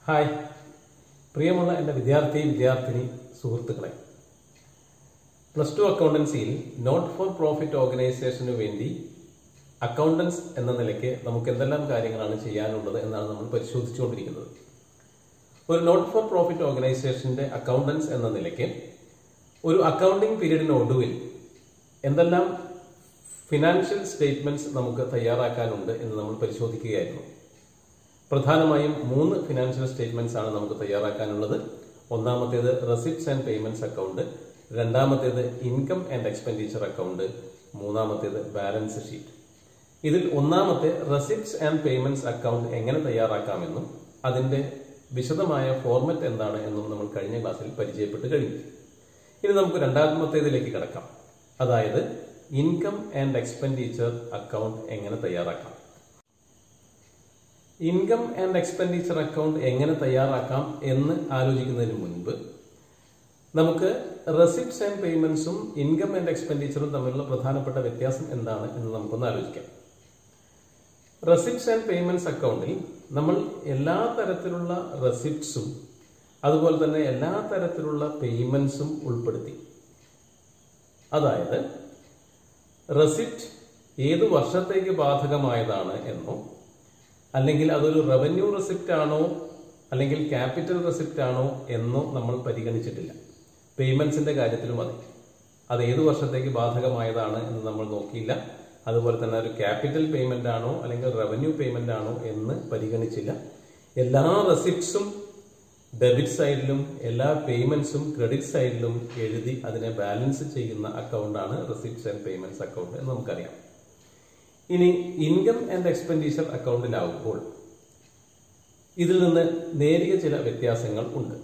Hi പ്രിയമുള്ള എൻ്റെ വിദ്യാർത്ഥിനി സുഹൃത്തുക്കളെ, +2 അക്കൗണ്ടൻസിയിൽ നോട്ട് ഫോർ പ്രോഫിറ്റ് ഓർഗനൈസേഷനു വേണ്ടി അക്കൗണ്ടൻസ് എന്ന നിലയ്ക്ക് നമുക്ക് എന്തെല്ലാം കാര്യങ്ങളാണ് ചെയ്യാനുള്ളത് എന്നാണ് നമ്മൾ പരിശോധിച്ചുകൊണ്ടിരിക്കുന്നത്. ഒരു നോട്ട് ഫോർ പ്രോഫിറ്റ് ഓർഗനൈസേഷന്റെ അക്കൗണ്ടൻസ് എന്ന നിലയ്ക്ക് ഒരു അക്കൗണ്ടിംഗ് പീരീഡിനൊടുവിൽ എന്തെല്ലാം ഫിനാൻഷ്യൽ സ്റ്റേറ്റ്മെന്റ്സ് നമുക്ക് തയ്യാറാക്കാനുണ്ട് എന്ന് നമ്മൾ പരിശോധിക്കുകയായിരുന്നു. പ്രധാനമായും 3 ഫിനാൻഷ്യൽ സ്റ്റേറ്റ്മെന്റ്സ് ആണ് നമുക്ക് തയ്യാറാക്കാനുള്ളത്. ഒന്നാമത്തേത് റെസിപ്റ്റ്സ് ആൻഡ് പേയ്മെന്റ്സ് അക്കൗണ്ട്, രണ്ടാമത്തേത് ഇൻകം ആൻഡ് എക്സ്പെൻഡിച്ചർ അക്കൗണ്ട്, മൂന്നാമത്തേത് ബാലൻസ് ഷീറ്റ്. ഇതിൽ ഒന്നാമത്തെ റെസിപ്റ്റ്സ് ആൻഡ് പേയ്മെന്റ്സ് അക്കൗണ്ട് എങ്ങനെ തയ്യാറാക്കാമെന്നും അതിന്റെ വിശദമായ ഫോർമാറ്റ് എന്താണ് എന്നും നമ്മൾ കഴിഞ്ഞ ക്ലാസ്സിൽ പരിചയപ്പെട്ട് കഴിഞ്ഞു. ഇനി നമുക്ക് രണ്ടാമത്തേതിലേക്ക് കടക്കാം. അതായത് ഇൻകം ആൻഡ് എക്സ്പെൻഡിച്ചർ അക്കൗണ്ട് എങ്ങനെ തയ്യാറാക്കാം. ഇൻകം ആൻഡ് എക്സ്പെൻഡിച്ചർ അക്കൗണ്ട് എങ്ങനെ തയ്യാറാക്കാം എന്ന് ആലോചിക്കുന്നതിന് മുൻപ് നമുക്ക് റെസിപ്റ്റ്സ് ആൻഡ് പേയ്മെന്റ്സും ഇൻകം ആൻഡ് എക്സ്പെൻഡിച്ചറും തമ്മിലുള്ള പ്രധാനപ്പെട്ട വ്യത്യാസം എന്താണ് എന്ന് നമുക്കൊന്ന് ആലോചിക്കാം. റെസിപ്റ്റ്സ് ആൻഡ് പേയ്മെന്റ്സ് അക്കൗണ്ടിൽ നമ്മൾ എല്ലാ തരത്തിലുള്ള റെസിപ്റ്റ്സും അതുപോലെ തന്നെ എല്ലാ തരത്തിലുള്ള പേയ്മെന്റ്സും ഉൾപ്പെടുത്തി. അതായത് റെസിപ്റ്റ് ഏത് വർഷത്തേക്ക് ബാധകമായതാണ് എന്നോ അല്ലെങ്കിൽ അതൊരു റവന്യൂ റെസിപ്റ്റ് ആണോ അല്ലെങ്കിൽ ക്യാപിറ്റൽ റെസിപ്റ്റ് ആണോ എന്നോ നമ്മൾ പരിഗണിച്ചിട്ടില്ല. പേയ്മെന്റ്സിന്റെ കാര്യത്തിലും അത് ഏത് വർഷത്തേക്ക് ബാധകമായതാണ് എന്ന് നമ്മൾ നോക്കിയില്ല. അതുപോലെ തന്നെ ഒരു ക്യാപിറ്റൽ പേയ്മെന്റ് ആണോ അല്ലെങ്കിൽ റവന്യൂ പേയ്മെന്റ് ആണോ എന്ന് പരിഗണിച്ചില്ല. എല്ലാ റെസിപ്റ്റ്സും ഡെബിറ്റ് സൈഡിലും എല്ലാ പേയ്മെന്റ്സും ക്രെഡിറ്റ് സൈഡിലും എഴുതി അതിനെ ബാലൻസ് ചെയ്യുന്ന അക്കൗണ്ടാണ് റെസിപ്റ്റ്സ് ആൻഡ് പേയ്മെന്റ്സ് അക്കൗണ്ട് എന്ന് നമുക്കറിയാം. ഇനി ഇൻകം ആൻഡ് എക്സ്പെൻഡിച്ചർ അക്കൗണ്ടിലാവുമ്പോൾ ഇതിൽ നിന്ന് നേരിയ ചില വ്യത്യാസങ്ങൾ ഉണ്ട്.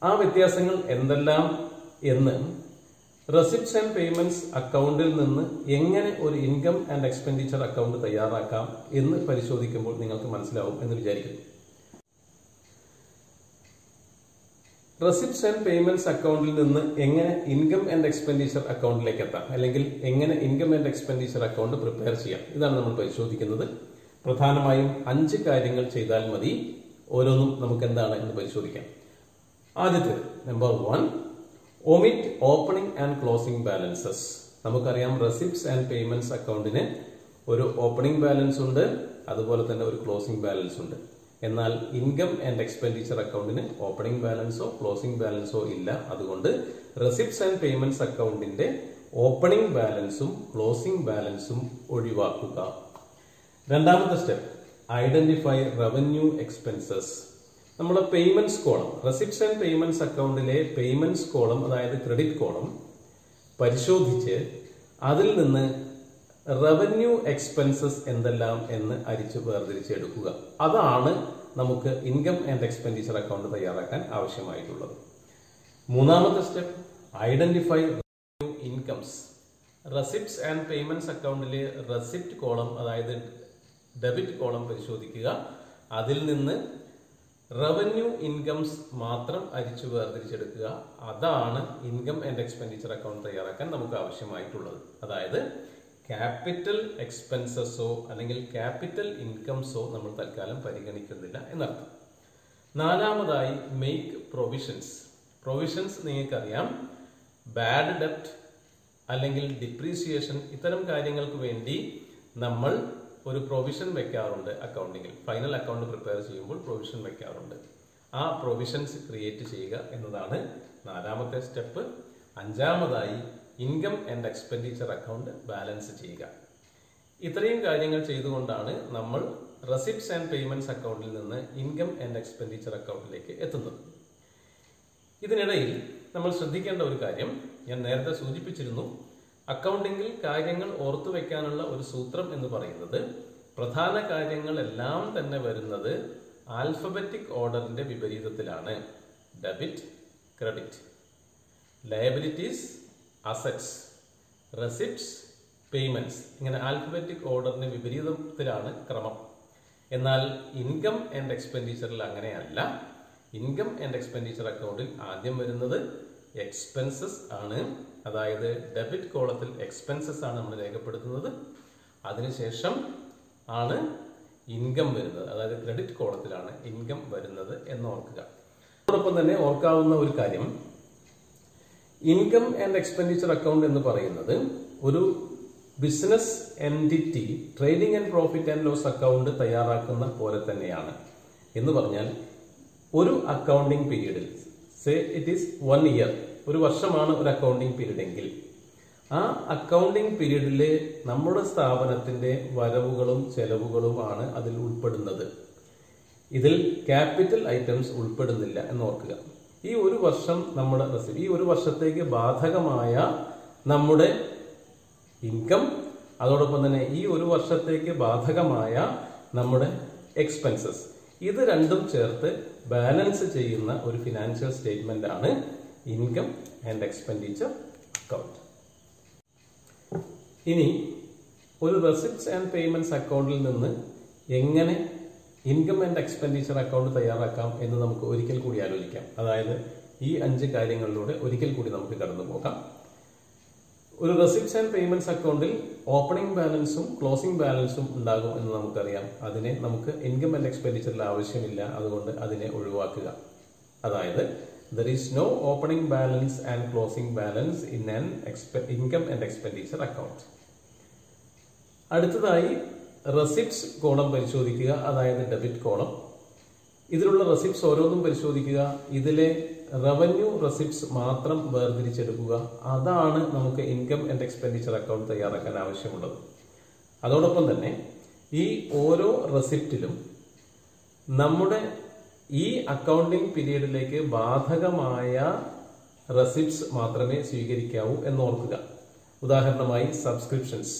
ആ വ്യത്യാസങ്ങൾ എന്തെല്ലാം എന്ന് റെസിപ്റ്റ്സ് ആൻഡ് പേയ്മെന്റ്സ് അക്കൗണ്ടിൽ നിന്ന് എങ്ങനെ ഒരു ഇൻകം ആൻഡ് എക്സ്പെൻഡിച്ചർ അക്കൗണ്ട് തയ്യാറാക്കാം എന്ന് പരിശോധിക്കുമ്പോൾ നിങ്ങൾക്ക് മനസ്സിലാവും എന്ന് വിചാരിക്കുന്നു. റെസിപ്റ്റ്സ് ആൻഡ് പേയ്മെന്റ്സ് അക്കൗണ്ടിൽ നിന്ന് എങ്ങനെ ഇൻകം ആൻഡ് എക്സ്പെൻഡിച്ചർ അക്കൗണ്ടിലേക്ക് എത്താം, അല്ലെങ്കിൽ എങ്ങനെ income and expenditure account prepare ചെയ്യാം, ഇതാണ് നമ്മൾ പരിശോധിക്കുന്നത്. പ്രധാനമായും 5 കാര്യങ്ങൾ ചെയ്താൽ മതി. ഓരോന്നും നമുക്ക് എന്താണ് എന്ന് പരിശോധിക്കാം. ആദ്യത്തെ number 1, omit opening and closing balances. നമുക്കറിയാം റെസിപ്റ്റ്സ് ആൻഡ് പേയ്മെന്റ്സ് അക്കൗണ്ടിന് ഒരു ഓപ്പണിംഗ് ബാലൻസ് ഉണ്ട്, അതുപോലെ തന്നെ ഒരു ക്ലോസിംഗ് ബാലൻസ് ഉണ്ട്. എന്നാൽ ഇൻകം ആൻഡ് എക്സ്പെൻഡിച്ചർ അക്കൗണ്ടിന് ഓപ്പണിംഗ് ബാലൻസോ ക്ലോസിംഗ് ബാലൻസോ ഇല്ല. അതുകൊണ്ട് റെസിപ്റ്റ്സ് ആൻഡ് പേയ്മെന്റ്സ് അക്കൗണ്ടിന്റെ ഓപ്പണിംഗ് ബാലൻസും ക്ലോസിംഗ് ബാലൻസും ഒഴിവാക്കുക. രണ്ടാമത്തെ സ്റ്റെപ്പ്, ഐഡന്റിഫൈ റവന്യൂ എക്സ്പെൻസസ്. നമ്മുടെ payments column, receipts and payments അക്കൗണ്ടിലെ പേയ്മെന്റ്സ് കോളം, അതായത് ക്രെഡിറ്റ് കോളം പരിശോധിച്ച് അതിൽ നിന്ന് റവന്യൂ എക്സ്പെൻസസ് എന്തെല്ലാം എന്ന് അരിച്ചു വേർതിരിച്ചെടുക്കുക. അതാണ് നമുക്ക് ഇൻകം ആൻഡ് എക്സ്പെൻഡിച്ചർ അക്കൗണ്ട് തയ്യാറാക്കാൻ ആവശ്യമായിട്ടുള്ളത്. മൂന്നാമത്തെ step, identify revenue incomes. Receipts and payments അക്കൗണ്ടിലെ റെസിപ്റ്റ് കോളം, അതായത് ഡെബിറ്റ് കോളം പരിശോധിക്കുക. അതിൽ നിന്ന് റവന്യൂ ഇൻകംസ് മാത്രം അരിച്ചു വേർതിരിച്ചെടുക്കുക. അതാണ് ഇൻകം ആൻഡ് എക്സ്പെൻഡിച്ചർ അക്കൗണ്ട് തയ്യാറാക്കാൻ നമുക്ക് ആവശ്യമായിട്ടുള്ളത്. അതായത് ക്യാപിറ്റൽ എക്സ്പെൻസസോ അല്ലെങ്കിൽ ക്യാപിറ്റൽ ഇൻകംസോ നമ്മൾ തൽക്കാലം പരിഗണിക്കുന്നില്ല എന്നർത്ഥം. നാലാമതായി മേക്ക് പ്രൊവിഷൻസ്. പ്രൊവിഷൻസ് നിങ്ങൾക്കറിയാം, ബാഡ് ഡെപ്റ്റ് അല്ലെങ്കിൽ ഡിപ്രീസിയേഷൻ, ഇത്തരം കാര്യങ്ങൾക്ക് വേണ്ടി നമ്മൾ ഒരു പ്രൊവിഷൻ വെക്കാറുണ്ട്. അക്കൗണ്ടിങ്ങിൽ ഫൈനൽ അക്കൗണ്ട് പ്രിപ്പയർ ചെയ്യുമ്പോൾ പ്രൊവിഷൻ വെക്കാറുണ്ട്. ആ പ്രൊവിഷൻസ് ക്രിയേറ്റ് ചെയ്യുക എന്നതാണ് നാലാമത്തെ സ്റ്റെപ്പ്. അഞ്ചാമതായി income and expenditure account balance ചെയ്യുക. ഇത്രയും കാര്യങ്ങൾ ചെയ്തുകൊണ്ടാണ് നമ്മൾ റെസിപ്റ്റ്സ് ആൻഡ് പേയ്മെന്റ്സ് അക്കൗണ്ടിൽ നിന്ന് ഇൻകം ആൻഡ് എക്സ്പെൻഡിച്ചർ അക്കൗണ്ടിലേക്ക് എത്തുന്നത്. ഇതിനിടയിൽ നമ്മൾ ശ്രദ്ധിക്കേണ്ട ഒരു കാര്യം ഞാൻ നേരത്തെ സൂചിപ്പിച്ചിരുന്നു. അക്കൗണ്ടിങ്ങിൽ കാര്യങ്ങൾ ഓർത്തു വെക്കാനുള്ള ഒരു സൂത്രം എന്ന് പറയുന്നത്, പ്രധാന കാര്യങ്ങളെല്ലാം തന്നെ വരുന്നത് ആൽഫബറ്റിക് ഓർഡറിന്റെ വിപരീതത്തിലാണ്. Debit, credit, liabilities, assets, receipts, payments, ഇങ്ങനെ ആൽഫബറ്റിക് ഓർഡറിന് വിപരീതത്തിലാണ് ക്രമം. എന്നാൽ ഇൻകം ആൻഡ് എക്സ്പെൻഡിച്ചറിൽ അങ്ങനെയല്ല. ഇൻകം ആൻഡ് എക്സ്പെൻഡിച്ചർ അക്കൗണ്ടിൽ ആദ്യം വരുന്നത് എക്സ്പെൻസസ് ആണ്. അതായത് ഡെബിറ്റ് കോളത്തിൽ എക്സ്പെൻസസ് ആണ് നമ്മൾ രേഖപ്പെടുത്തുന്നത്. അതിനുശേഷം ആണ് ഇൻകം വരുന്നത്. അതായത് ക്രെഡിറ്റ് കോളത്തിലാണ് ഇൻകം വരുന്നത് എന്ന് ഓർക്കുക. അതോടൊപ്പം തന്നെ ഓർക്കാവുന്ന ഒരു കാര്യം, ഇൻകം ആൻഡ് എക്സ്പെൻഡിച്ചർ അക്കൗണ്ട് എന്ന് പറയുന്നത് ഒരു business entity trading and profit and loss account തയ്യാറാക്കുന്ന പോലെ തന്നെയാണ്. എന്ന് പറഞ്ഞാൽ ഒരു അക്കൗണ്ടിംഗ് പീരീഡിൽ, സേ ഇറ്റ് ഈസ് 1 ഇയർ, ഒരു വർഷമാണ് ഒരു അക്കൗണ്ടിംഗ് പീരീഡ് എങ്കിൽ ആ അക്കൗണ്ടിംഗ് പീരീഡിൽ നമ്മുടെ സ്ഥാപനത്തിന്റെ വരവുകളും ചെലവുകളുമാണ് അതിൽ ഉൾപ്പെടുന്നത്. ഇതിൽ ക്യാപിറ്റൽ ഐറ്റംസ് ഉൾപ്പെടുന്നില്ല എന്ന് ഓർക്കുക. ഈ ഒരു വർഷം നമ്മുടെ ഈ ഒരു വർഷത്തേക്ക് ബാധകമായ നമ്മുടെ ഇൻകം, അതോടൊപ്പം തന്നെ ഈ ഒരു വർഷത്തേക്ക് ബാധകമായ നമ്മുടെ എക്സ്പെൻസസ്, ഇത് രണ്ടും ചേർത്ത് ബാലൻസ് ചെയ്യുന്ന ഒരു ഫിനാൻഷ്യൽ സ്റ്റേറ്റ്മെന്റ് ആണ് ഇൻകം ആൻഡ് എക്സ്പെൻഡിച്ചർ അക്കൗണ്ട്. ഇനി ഒരു റെസിപ്റ്റ്സ് ആൻഡ് പേയ്മെന്റ്സ് അക്കൗണ്ടിൽ നിന്ന് എങ്ങനെ ഇൻകം ആൻഡ് എക്സ്പെൻഡിച്ചർ അക്കൗണ്ട് തയ്യാറാക്കാം എന്ന് നമുക്ക് ഒരിക്കൽ കൂടി ആലോചിക്കാം. അതായത് ഈ 5 കാര്യങ്ങളിലൂടെ ഒരിക്കൽ കൂടി നമുക്ക് കടന്നു പോകാം. ഒരു റെസിപ്റ്റ്സ് ആൻഡ് പേയ്മെന്റ്സ് അക്കൗണ്ടിൽ ഓപ്പണിംഗ് ബാലൻസും ക്ലോസിംഗ് ബാലൻസും ഉണ്ടാകും എന്ന് നമുക്കറിയാം. അതിനെ നമുക്ക് ഇൻകം ആൻഡ് എക്സ്പെൻഡിച്ചറിൽ ആവശ്യമില്ല, അതുകൊണ്ട് അതിനെ ഒഴിവാക്കുക. അതായത് there is no opening balance and closing balance in an income and expenditure account. അടുത്തതായി റെസിപ്റ്റ്സ് കോളം പരിശോധിക്കുക, അതായത് ഡെബിറ്റ് കോളം. ഇതിലുള്ള റെസിപ്റ്റ്സ് ഓരോന്നും പരിശോധിക്കുക. ഇതിലെ റവന്യൂ റെസിപ്റ്റ്സ് മാത്രം വേർതിരിച്ചെടുക്കുക. അതാണ് നമുക്ക് ഇൻകം ആൻഡ് എക്സ്പെൻഡിച്ചർ അക്കൗണ്ട് തയ്യാറാക്കാൻ ആവശ്യമുള്ളത്. അതോടൊപ്പം തന്നെ ഈ ഓരോ റെസിപ്റ്റിലും നമ്മുടെ ഈ അക്കൗണ്ടിംഗ് പീരീഡിലേക്ക് ബാധകമായ റെസിപ്റ്റ്സ് മാത്രമേ സ്വീകരിക്കാവൂ എന്നോർക്കുക. ഉദാഹരണമായി സബ്സ്ക്രിപ്ഷൻസ്,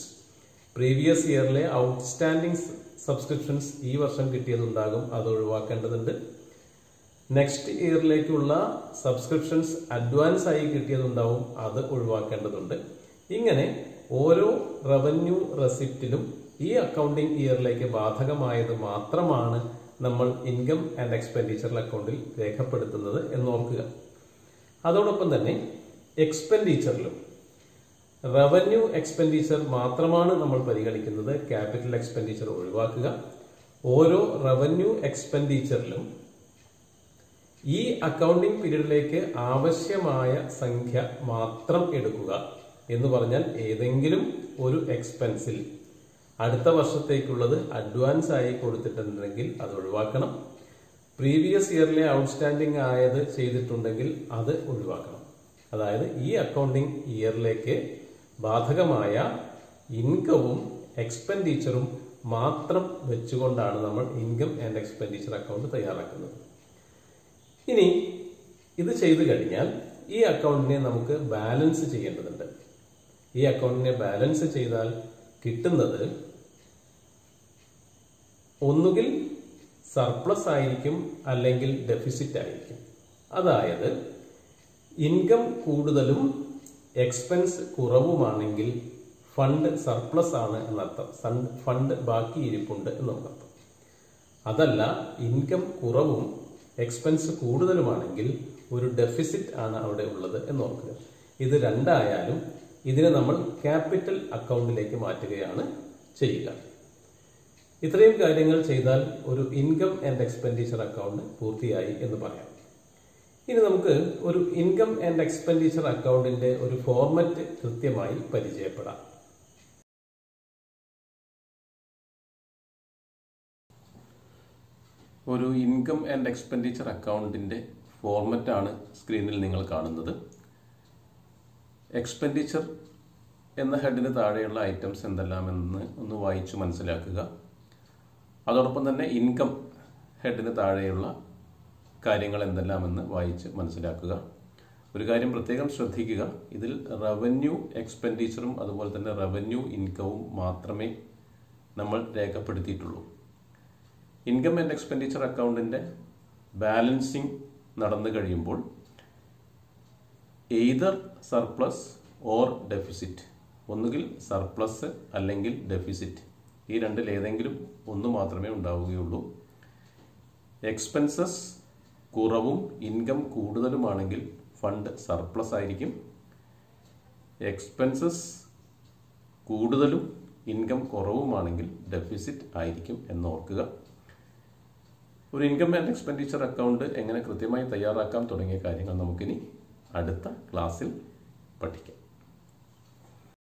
പ്രീവിയസ് ഇയറിലെ ഔട്ട്സ്റ്റാൻഡിംഗ് സബ്സ്ക്രിപ്ഷൻസ് ഈ വർഷം കിട്ടിയതുണ്ടാകും, അത് ഒഴിവാക്കേണ്ടതുണ്ട്. നെക്സ്റ്റ് ഇയറിലേക്കുള്ള സബ്സ്ക്രിപ്ഷൻസ് അഡ്വാൻസ് ആയി കിട്ടിയതുണ്ടാവും, അത് ഒഴിവാക്കേണ്ടതുണ്ട്. ഇങ്ങനെ ഓരോ റവന്യൂ റെസിപ്റ്റിലും ഈ അക്കൗണ്ടിംഗ് ഇയറിലേക്ക് ബാധകമായത് മാത്രമാണ് നമ്മൾ ഇൻകം ആൻഡ് എക്സ്പെൻഡിച്ചർ അക്കൗണ്ടിൽ രേഖപ്പെടുത്തുന്നത് എന്നോർക്കുക. അതോടൊപ്പം തന്നെ എക്സ്പെൻഡിച്ചറിലും റവന്യൂ എക്സ്പെൻഡിച്ചർ മാത്രമാണ് നമ്മൾ പരിഗണിക്കുന്നത്, ക്യാപിറ്റൽ എക്സ്പെൻഡിച്ചർ ഒഴിവാക്കുക. ഓരോ റവന്യൂ എക്സ്പെൻഡിച്ചറിലും ഈ അക്കൗണ്ടിംഗ് പീരീഡിലേക്ക് ആവശ്യമായ സംഖ്യ മാത്രം എടുക്കുക. എന്ന് പറഞ്ഞാൽ ഏതെങ്കിലും ഒരു എക്സ്പെൻസിൽ അടുത്ത വർഷത്തേക്കുള്ളത് അഡ്വാൻസ് ആയി കൊടുത്തിട്ടുണ്ടെങ്കിൽ അത് ഒഴിവാക്കണം. പ്രീവിയസ് ഇയറിലെ ഔട്ട്സ്റ്റാൻഡിംഗ് ആയത് ചെയ്തിട്ടുണ്ടെങ്കിൽ അത് ഒഴിവാക്കണം. അതായത് ഈ അക്കൗണ്ടിംഗ് ഇയറിലേക്ക് ബാധകമായ ഇൻകവും എക്സ്പെൻഡിച്ചറും മാത്രം വെച്ചുകൊണ്ടാണ് നമ്മൾ ഇൻകം ആൻഡ് എക്സ്പെൻഡിച്ചർ അക്കൗണ്ട് തയ്യാറാക്കുന്നത്. ഇനി ഇത് ചെയ്തു കഴിഞ്ഞാൽ ഈ അക്കൗണ്ടിനെ നമുക്ക് ബാലൻസ് ചെയ്യേണ്ടതുണ്ട്. ഈ അക്കൗണ്ടിനെ ബാലൻസ് ചെയ്താൽ കിട്ടുന്നത് ഒന്നുകിൽ സർപ്ലസ് ആയിരിക്കും, അല്ലെങ്കിൽ ഡെഫിസിറ്റ് ആയിരിക്കും. അതായത് ഇൻകം കൂടുതലും എക്സ്പെൻസ് കുറവുമാണെങ്കിൽ ഫണ്ട് സർപ്ലസ് ആണ് എന്നർത്ഥം, ഫണ്ട് ബാക്കി ഇരിപ്പുണ്ട് എന്നർത്ഥം. അതല്ല, ഇൻകം കുറവും എക്സ്പെൻസ് കൂടുതലുമാണെങ്കിൽ ഒരു ഡെഫിസിറ്റ് ആണ് അവിടെ ഉള്ളത് എന്നോർക്കുക. ഇത് രണ്ടായാലും ഇതിനെ നമ്മൾ ക്യാപിറ്റൽ അക്കൗണ്ടിലേക്ക് മാറ്റുകയാണ് ചെയ്യുക. ഇത്രയും കാര്യങ്ങൾ ചെയ്താൽ ഒരു ഇൻകം ആൻഡ് എക്സ്പെൻഡിച്ചർ അക്കൗണ്ട് പൂർത്തിയായി എന്ന് പറയാം. ഇനി നമുക്ക് ഒരു ഇൻകം ആൻഡ് എക്സ്പെൻഡിച്ചർ അക്കൗണ്ടിന്റെ ഒരു ഫോർമാറ്റ് കൃത്യമായി പരിചയപ്പെടാം. ഒരു ഇൻകം ആൻഡ് എക്സ്പെൻഡിച്ചർ അക്കൗണ്ടിന്റെ ഫോർമാറ്റാണ് സ്ക്രീനിൽ നിങ്ങൾ കാണുന്നത്. എക്സ്പെൻഡിച്ചർ എന്ന ഹെഡിന് താഴെയുള്ള ഐറ്റംസ് എന്തെല്ലാമെന്ന് ഒന്ന് വായിച്ചു മനസ്സിലാക്കുക. അതോടൊപ്പം തന്നെ ഇൻകം ഹെഡിന് താഴെയുള്ള കാര്യങ്ങൾ എന്തെല്ലാമെന്ന് വായിച്ച് മനസ്സിലാക്കുക. ഒരു കാര്യം പ്രത്യേകം ശ്രദ്ധിക്കുക, ഇതിൽ റവന്യൂ എക്സ്പെൻഡിച്ചറും അതുപോലെ തന്നെ റവന്യൂ ഇൻകവും മാത്രമേ നമ്മൾ രേഖപ്പെടുത്തിയിട്ടുള്ളൂ. ഇൻകം ആൻഡ് എക്സ്പെൻഡിച്ചർ അക്കൗണ്ടിൻ്റെ ബാലൻസിങ് നടന്നു കഴിയുമ്പോൾ എയ്തർ സർപ്ലസ് ഓർ ഡെഫിസിറ്റ്, ഒന്നുകിൽ സർപ്ലസ് അല്ലെങ്കിൽ ഡെഫിസിറ്റ്, ഈ രണ്ടിൽ ഏതെങ്കിലും ഒന്ന് മാത്രമേ ഉണ്ടാവുകയുള്ളൂ. എക്സ്പെൻസസ് കുറവും ഇൻകം കൂടുതലുമാണെങ്കിൽ ഫണ്ട് സർപ്ലസ് ആയിരിക്കും. എക്സ്പെൻസസ് കൂടുതലും ഇൻകം കുറവുമാണെങ്കിൽ ഡെഫിസിറ്റ് ആയിരിക്കും എന്നോർക്കുക. ഒരു ഇൻകം ആൻഡ് എക്സ്പെൻഡിച്ചർ അക്കൗണ്ട് എങ്ങനെ കൃത്യമായി തയ്യാറാക്കാം തുടങ്ങിയ കാര്യങ്ങൾ നമുക്കിനി അടുത്ത ക്ലാസ്സിൽ പഠിക്കാം.